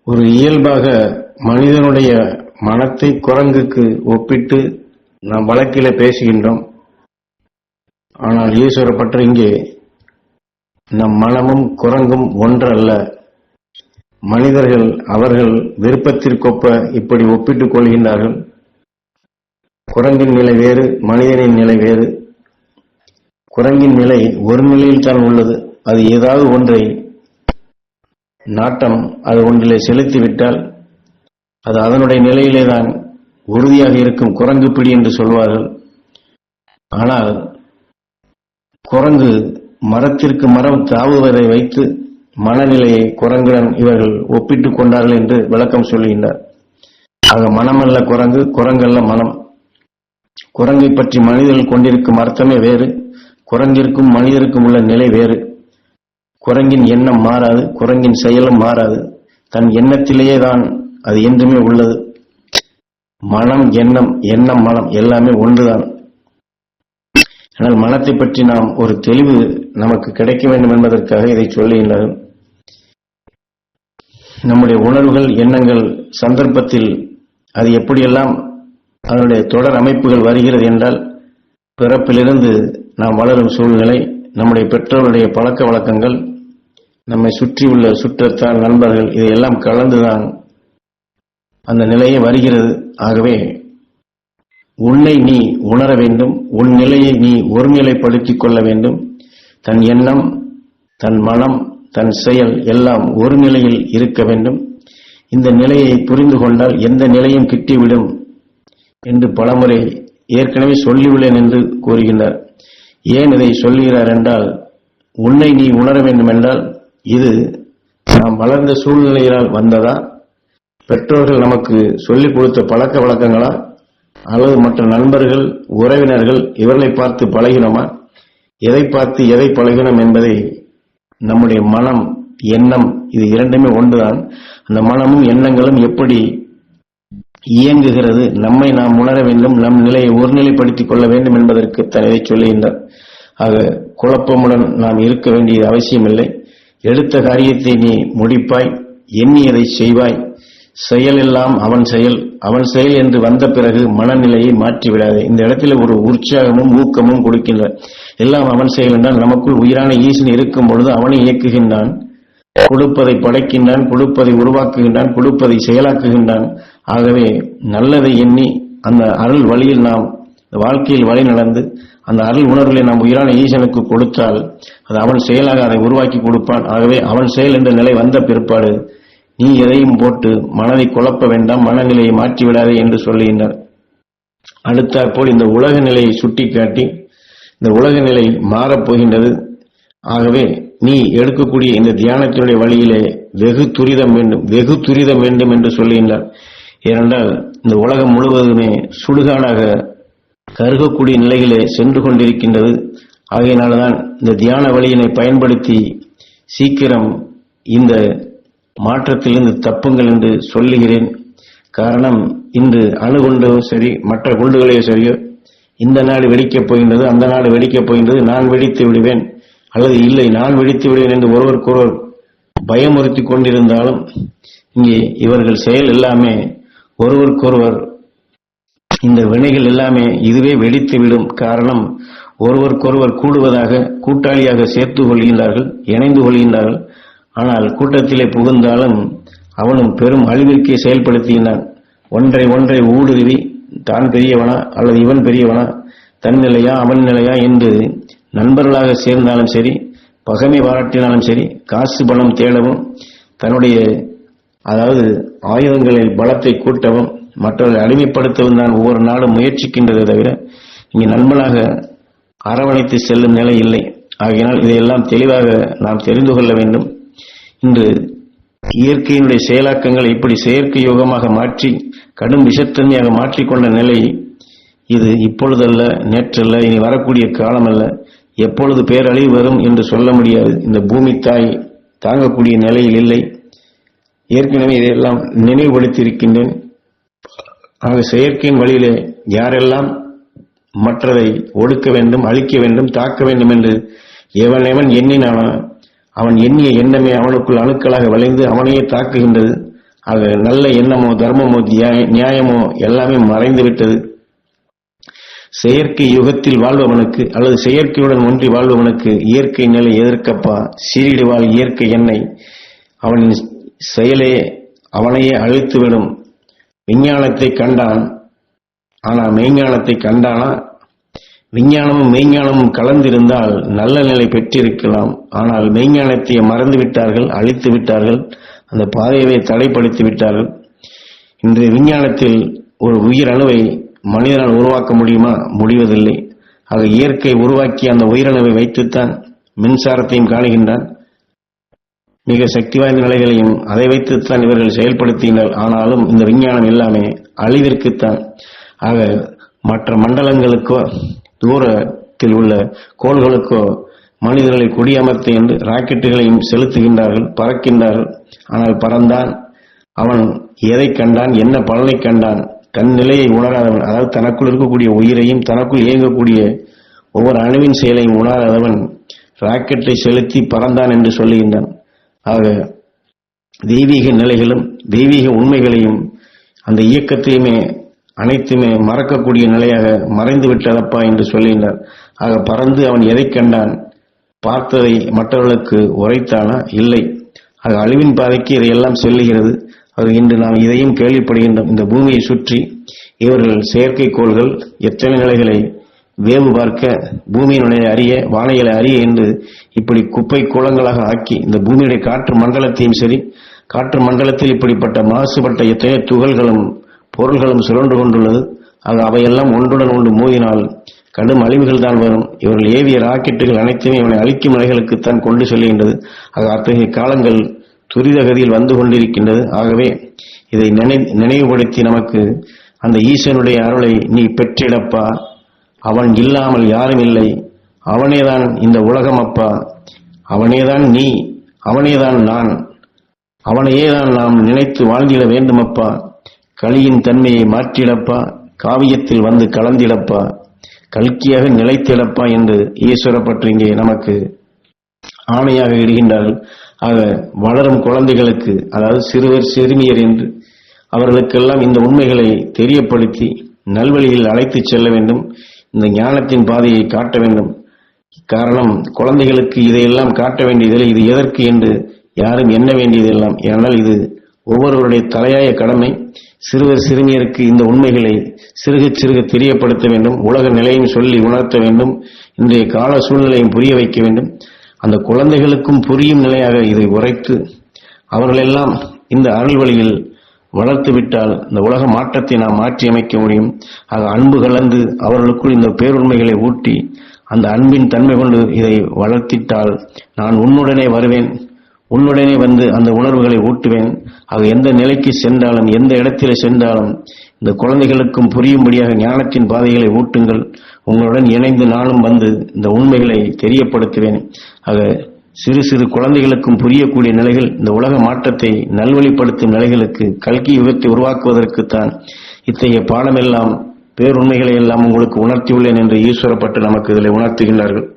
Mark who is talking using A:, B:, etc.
A: ஒரு இயல்பாக மனிதனுடைய மனத்தை குரங்குக்கு ஒப்பிட்டு நாம் வழக்கிலே பேசுகின்றோம். ஆனால் ஈஸ்வர பற்று இங்கே நம் மனமும் குரங்கும் ஒன்றல்ல. மனிதர்கள் அவர்கள் விருப்பத்திற்கொப்ப இப்படி ஒப்பிட்டுக் கொள்கின்றார்கள். குரங்கின் நிலை வேறு, மனிதனின் நிலை வேறு. குரங்கின் நிலை ஒரு நிலையில் தான் உள்ளது. அது ஏதாவது ஒன்றை நாட்டம் அது ஒன்றிலே செலுத்திவிட்டால் அது அதனுடைய நிலையிலே தான் உறுதியாக இருக்கும். குரங்கு பிடி என்று சொல்வார்கள். ஆனால் குரங்கு மரத்திற்கு மரம் தாவுவதை வைத்து மனநிலையை குரங்குடன் இவர்கள் ஒப்பிட்டுக் கொண்டார்கள் என்று விளக்கம் சொல்கின்றார். ஆக மனமல்ல குரங்கு, குரங்கல்ல மனம். குரங்கை பற்றி மனிதர்கள் கொண்டிருக்கும் அர்த்தமே வேறு, குரங்கிற்கும் மனிதருக்கும் உள்ள நிலை வேறு. குரங்கின் எண்ணம் மாறாது, குரங்கின் செயலும் மாறாது. தன் எண்ணத்திலேயே தான் அது என்றுமே உள்ளது. மனம் எண்ணம், எண்ணம் மனம் எல்லாமே ஒன்றுதான். ஆனால் மனத்தை பற்றி நாம் ஒரு தெளிவு நமக்கு கிடைக்க வேண்டும் என்பதற்காக இதை சொல்லுகின்றார்கள். நம்முடைய உணர்வுகள் எண்ணங்கள் சந்தர்ப்பத்தில் அது எப்படியெல்லாம் அதனுடைய தொடர் அமைப்புகள் வருகிறது என்றால், பிறப்பிலிருந்து நாம் வளரும் சூழ்நிலை, நம்முடைய பெற்றோருடைய பழக்க வழக்கங்கள், நம்மை சுற்றியுள்ள சுற்றத்தார் நண்பர்கள், இதையெல்லாம் கலந்துதான் அந்த நிலையே வருகிறது. ஆகவே உன்னை நீ உணர வேண்டும், உன் நிலையை நீ ஒருநிலைப்படுத்திக் கொள்ள வேண்டும். தன் எண்ணம், தன் மனம், தன் செயல் எல்லாம் ஒரு நிலையில் இருக்க வேண்டும். இந்த நிலையை புரிந்து கொண்டால் எந்த நிலையும் கிட்டிவிடும் என்று பலமுறை ஏற்கனவே சொல்லியுள்ளேன் என்று கூறுகின்றார். ஏன் இதை சொல்லுகிறார் என்றால், உன்னை நீ உணர வேண்டும் என்றால் இது நாம் வளர்ந்த சூழ்நிலையால் வந்ததா, பெற்றோர்கள் நமக்கு சொல்லிக் கொடுத்த பழக்க வழக்கங்களா, அல்லது மற்ற நண்பர்கள் உறவினர்கள் இவர்களை பார்த்து பழகினோமா, எதை பார்த்து எதை பழகினோம் என்பதை நம்முடைய மனம் எண்ணம் இது இரண்டுமே ஒன்றுதான். அந்த மனமும் எண்ணங்களும் எப்படி இயங்குகிறது, நம்மை நாம் உணர வேண்டும், நம் நிலையை ஒருநிலைப்படுத்திக் கொள்ள வேண்டும் என்பதற்கு தன்னை சொல்லுகின்றார். ஆக குழப்பமுடன் நாம் இருக்க வேண்டியது அவசியமில்லை. எடுத்த காரியத்தை நீ முடிப்பாய், எண்ணியதை செய்வாய். செயல் எல்லாம் அவன் செயல், அவன் செயல் என்று வந்த பிறகு மனநிலையை மாற்றிவிடாது. இந்த இடத்துல ஒரு உற்சாகமும் ஊக்கமும் கொடுக்கின்றார். எல்லாம் அவன் செயல் என்றால் நமக்குள் உயிரான ஈசன் இருக்கும் பொழுது அவனை இயக்குகின்றான், கொடுப்பதை படைக்கின்றான், கொடுப்பதை உருவாக்குகின்றான், கொடுப்பதை செயலாக்குகின்றான். ஆகவே நல்லதை எண்ணி அந்த அருள் வழியில் நாம் வாழ்க்கையில் வழி நடந்து அந்த அருள் உணர்வுகளை நாம் உயிரான ஈசனுக்கு கொடுத்தால் அது அவன் செயலாக அதை உருவாக்கி கொடுப்பான். ஆகவே அவன் செயல் என்ற நிலை வந்த பிற்பாடு நீ எதையும் போட்டு மனதை குழப்ப வேண்டாம், மனநிலையை மாற்றிவிடாதே என்று சொல்லுகின்றார். அடுத்தாற்போல் இந்த உலக நிலையை சுட்டிக்காட்டி இந்த உலக நிலை மாறப்போகின்றது. ஆகவே நீ எடுக்கக்கூடிய இந்த தியானத்தினுடைய வழியிலே வெகு துரிதம் வேண்டும், வெகு துரிதம் வேண்டும் என்று சொல்லுகின்றார். ஏனென்றால் இந்த உலகம் முழுவதுமே சுடுகாடாக கருகக்கூடிய நிலையிலே சென்று கொண்டிருக்கின்றது. ஆகையினால்தான் இந்த தியான வழியினை பயன்படுத்தி சீக்கிரம் இந்த மாற்றத்திலிருந்து தப்புங்கள் என்று சொல்லுகிறேன். காரணம், இன்று அணுகுண்டோ சரி, மற்ற குண்டுகளே சரியோ, இந்த நாடு வெடிக்கப் போகின்றது, அந்த நாடு வெடிக்கப் போகின்றது, நான் வெடித்து விடுவேன் அல்லது இல்லை நான் வெடித்து விடுவேன் என்று ஒருவருக்கொருவர் பயமுறுத்தி கொண்டிருந்தாலும் இங்கே இவர்கள் செயல் எல்லாமே ஒருவருக்கொருவர் இந்த வினைகள் எல்லாமே இதுவே வெடித்துவிடும். காரணம், ஒருவருக்கொருவர் கூடுவதாக கூட்டாளியாக சேர்த்து கொள்கின்றார்கள், இணைந்து கொள்கின்றார்கள். ஆனால் கூட்டத்திலே புகுந்தாலும் அவனும் பெரும் அழிவிற்கே செயல்படுத்துகின்றான். ஒன்றை ஊடுருவி தான் பெரியவனா அல்லது இவன் பெரியவனா, தன் நிலையா அவன் நிலையா என்று நண்பர்களாக சேர்ந்தாலும் சரி, பகைமை பாராட்டினாலும் சரி, காசு பணம் தேடவும், தன்னுடைய அதாவது ஆயுதங்களில் பலத்தை கூட்டவும், மற்றவர்களை அடிமைப்படுத்தவும் தான் ஒவ்வொரு நாளும் முயற்சிக்கின்றதை தவிர இங்கே நண்பனாக அரவணைத்து செல்லும் நிலை இல்லை. ஆகையினால் இதையெல்லாம் தெளிவாக நாம் தெரிந்து கொள்ள வேண்டும். இன்று இயற்கையினுடைய செயலாக்கங்களை இப்படி செயற்கை யோகமாக மாற்றி கடும் விஷத்தன்மையாக மாற்றிக்கொண்ட நிலை இது இப்பொழுதல்ல, நேற்றல்ல, இனி வரக்கூடிய காலமல்ல. எப்பொழுது பேரழிவு வரும் என்று சொல்ல முடியாது. இந்த பூமி தாய் தாங்கக்கூடிய நிலையில் இல்லை. ஏற்கனவே இதையெல்லாம் நினைவுபடுத்தியிருக்கின்றேன். ஆக செயற்கையின் வழியிலே யாரெல்லாம் மற்றதை ஒடுக்க வேண்டும், அழிக்க வேண்டும், தாக்க வேண்டும் என்று எவன் எண்ணினானோ அவன் எண்ணிய எண்ணமே அவனுக்குள் அணுக்களாக விளைந்து அவனையே தாக்குகின்றது. ஆக நல்ல எண்ணமோ தர்மமோ நியாயமோ எல்லாமே மறைந்து விட்டது. செயற்கை யுகத்தில் வாழ்பவனுக்கு அல்லது செயற்கையுடன் ஒன்றி வாழ்பவனுக்கு இயற்கை நிலை எதிர்க்கப்பா. சீரிடு வாழ் இயற்கை எண்ணெய் அவனின் செயலே அவனையே அழித்துவிடும். விஞ்ஞானத்தை கண்டான், ஆனா மெய்ஞானத்தை கண்டானா? விஞ்ஞானமும் மெய்ஞானமும் கலந்திருந்தால் நல்ல நிலை பெற்றிருக்கலாம். ஆனால் மெய்ஞானத்தை மறந்து விட்டார்கள், அழித்து விட்டார்கள், அந்த பாதையவே தடைப்படுத்தி விட்டார்கள். இன்றைய விஞ்ஞானத்தில் ஒரு உயிரணுவை மனிதனால் உருவாக்க முடியுமா? முடிவதில்லை. ஆக இயற்கை உருவாக்கிய அந்த உயிரணுவை வைத்துத்தான் மின்சாரத்தையும் காணுகின்றான், மிக சக்தி வாய்ந்த நிலைகளையும் அதை வைத்துத்தான் இவர்கள் செயல்படுத்தினர். ஆனாலும் இந்த விஞ்ஞானம் எல்லாமே அழிவிற்குத்தான். ஆக மற்ற மண்டலங்களுக்கோ தூரத்தில் உள்ள கோள்களுக்கோ மனிதர்களை குடியமர்த்த என்று ராக்கெட்டுகளையும் செலுத்துகின்றார்கள், பறக்கின்றார்கள். ஆனால் பறந்தான், அவன் எதை கண்டான், என்ன பலனை கண்டான்? தன் நிலையை உணராதவன், அதாவது தனக்குள் இருக்கக்கூடிய உயிரையும் தனக்குள் இயங்கக்கூடிய ஒவ்வொரு அணுவின் செயலையும் உணராதவன் ராக்கெட்டை செலுத்தி பறந்தான் என்று சொல்லுகின்றான். ஆக தெய்வீக நிலைகளும் தெய்வீக உண்மைகளையும் அந்த இயக்கத்தையுமே அனைத்துமே மறக்கக்கூடிய நிலையாக மறைந்து விட்டதப்பா என்று சொல்லுகின்றார். ஆக பறந்து அவன் எதை கண்டான்? பார்த்ததை மற்றவர்களுக்கு உரைத்தானா? இல்லை. ஆக அழிவின் பாதைக்கு இதையெல்லாம் செல்லுகிறது. அது இன்று நாம் இதையும் கேள்விப்படுகின்றோம். இந்த பூமியை சுற்றி இவர்கள் செயற்கைக்கோள்கள் எத்தனை நிலைகளை வேவு பார்க்க, பூமியினுடைய அறிய, வானைகளை அறிய என்று இப்படி குப்பை கூலங்களாக ஆக்கி இந்த பூமியுடைய காற்று மண்டலத்தையும் சரி, காற்று மண்டலத்தில் இப்படிப்பட்ட மாசுபட்ட எத்தனை துகள்களும் பொருள்களும் சுழன்று கொண்டுள்ளது. ஆக அவையெல்லாம் ஒன்றுடன் ஒன்று மோதினால் கடும் அழிவுகள் தான் வரும். இவர்கள் ஏவிய ராக்கெட்டுகள் அனைத்துமே இவனை அழிக்கும் நிலைகளுக்குத்தான் கொண்டு செல்கின்றது. ஆக அத்தகைய காலங்கள் துரித கதியில் வந்து கொண்டிருக்கின்றது. ஆகவே இதை நினைவுபடுத்தி நமக்கு அந்த ஈசனுடைய அருளை நீ பெற்றிடப்பா. அவன் இல்லாமல் யாரும் இல்லை. அவனேதான் இந்த உலகம் அப்பா. அவனேதான் நீ, அவனேதான் நான். அவனையேதான் நாம் நினைத்து வாழ்ந்திட வேண்டுமப்பா. கலியின் தன்மையை மாற்றிடப்பா, காவியத்தில் வந்து கலந்திடப்பா, கல்கியாக நிலைத்திடப்பா என்று ஈஸ்வர பற்றி இங்கே நமக்கு ஆணையாக இடுகின்றார்கள். ஆக வளரும் குழந்தைகளுக்கு, அதாவது சிறுவர் சிறுமியர் என்று அவர்களுக்கெல்லாம் இந்த உண்மைகளை தெரியப்படுத்தி நல்வழியில் அழைத்து செல்ல வேண்டும். இந்த ஞானத்தின் பாதையை காட்ட வேண்டும். காரணம், குழந்தைகளுக்கு இதையெல்லாம் காட்ட வேண்டியதில்லை. இது எதற்கு என்று யாரும் எண்ண வேண்டியதெல்லாம். ஏனால் இது ஒவ்வொருவருடைய தலையாய கடமை. சிறுவர் சிறுமியருக்கு இந்த உண்மைகளை சிறுக சிறுக தெரியப்படுத்த வேண்டும். உலக நிலையும் சொல்லி உணர்த்த வேண்டும். இன்றைய கால சூழ்நிலையும் புரிய வைக்க வேண்டும். அந்த குழந்தைகளுக்கும் புரியும் நிலையாக இதை உரைத்து அவர்களெல்லாம் இந்த அருள் வழியில் வளர்த்து விட்டால் இந்த உலக மாற்றத்தை நாம் மாற்றி அமைக்க முடியும். ஆக அன்பு கலந்து அவர்களுக்குள் இந்த பேருண்மைகளை ஊட்டி அந்த அன்பின் தன்மை கொண்டு இதை வளர்த்திட்டால் நான் உன்னுடனே வருவேன், உன்னுடனே வந்து அந்த உணர்வுகளை ஊட்டுவேன். ஆக எந்த நிலைக்கு சென்றாலும் எந்த இடத்திலே சென்றாலும் இந்த குழந்தைகளுக்கும் புரியும்படியாக ஞானத்தின் பாதைகளை ஊட்டுங்கள். உங்களுடன் இணைந்து நானும் வந்து இந்த உண்மைகளை தெரியப்படுத்துவேன். ஆக சிறு சிறு குழந்தைகளுக்கும் புரியக்கூடிய நிலைகள், இந்த உலக மாற்றத்தை நல்வழிப்படுத்தும் நிலைகளுக்கு கல்கி யுகத்தை உருவாக்குவதற்குத்தான் இத்தகைய பாடமெல்லாம் பேருண்மைகளை எல்லாம் உங்களுக்கு உணர்த்தியுள்ளேன் என்று ஈஸ்வரப்பட்டு நமக்கு இதில் உணர்த்துகின்றார்கள்.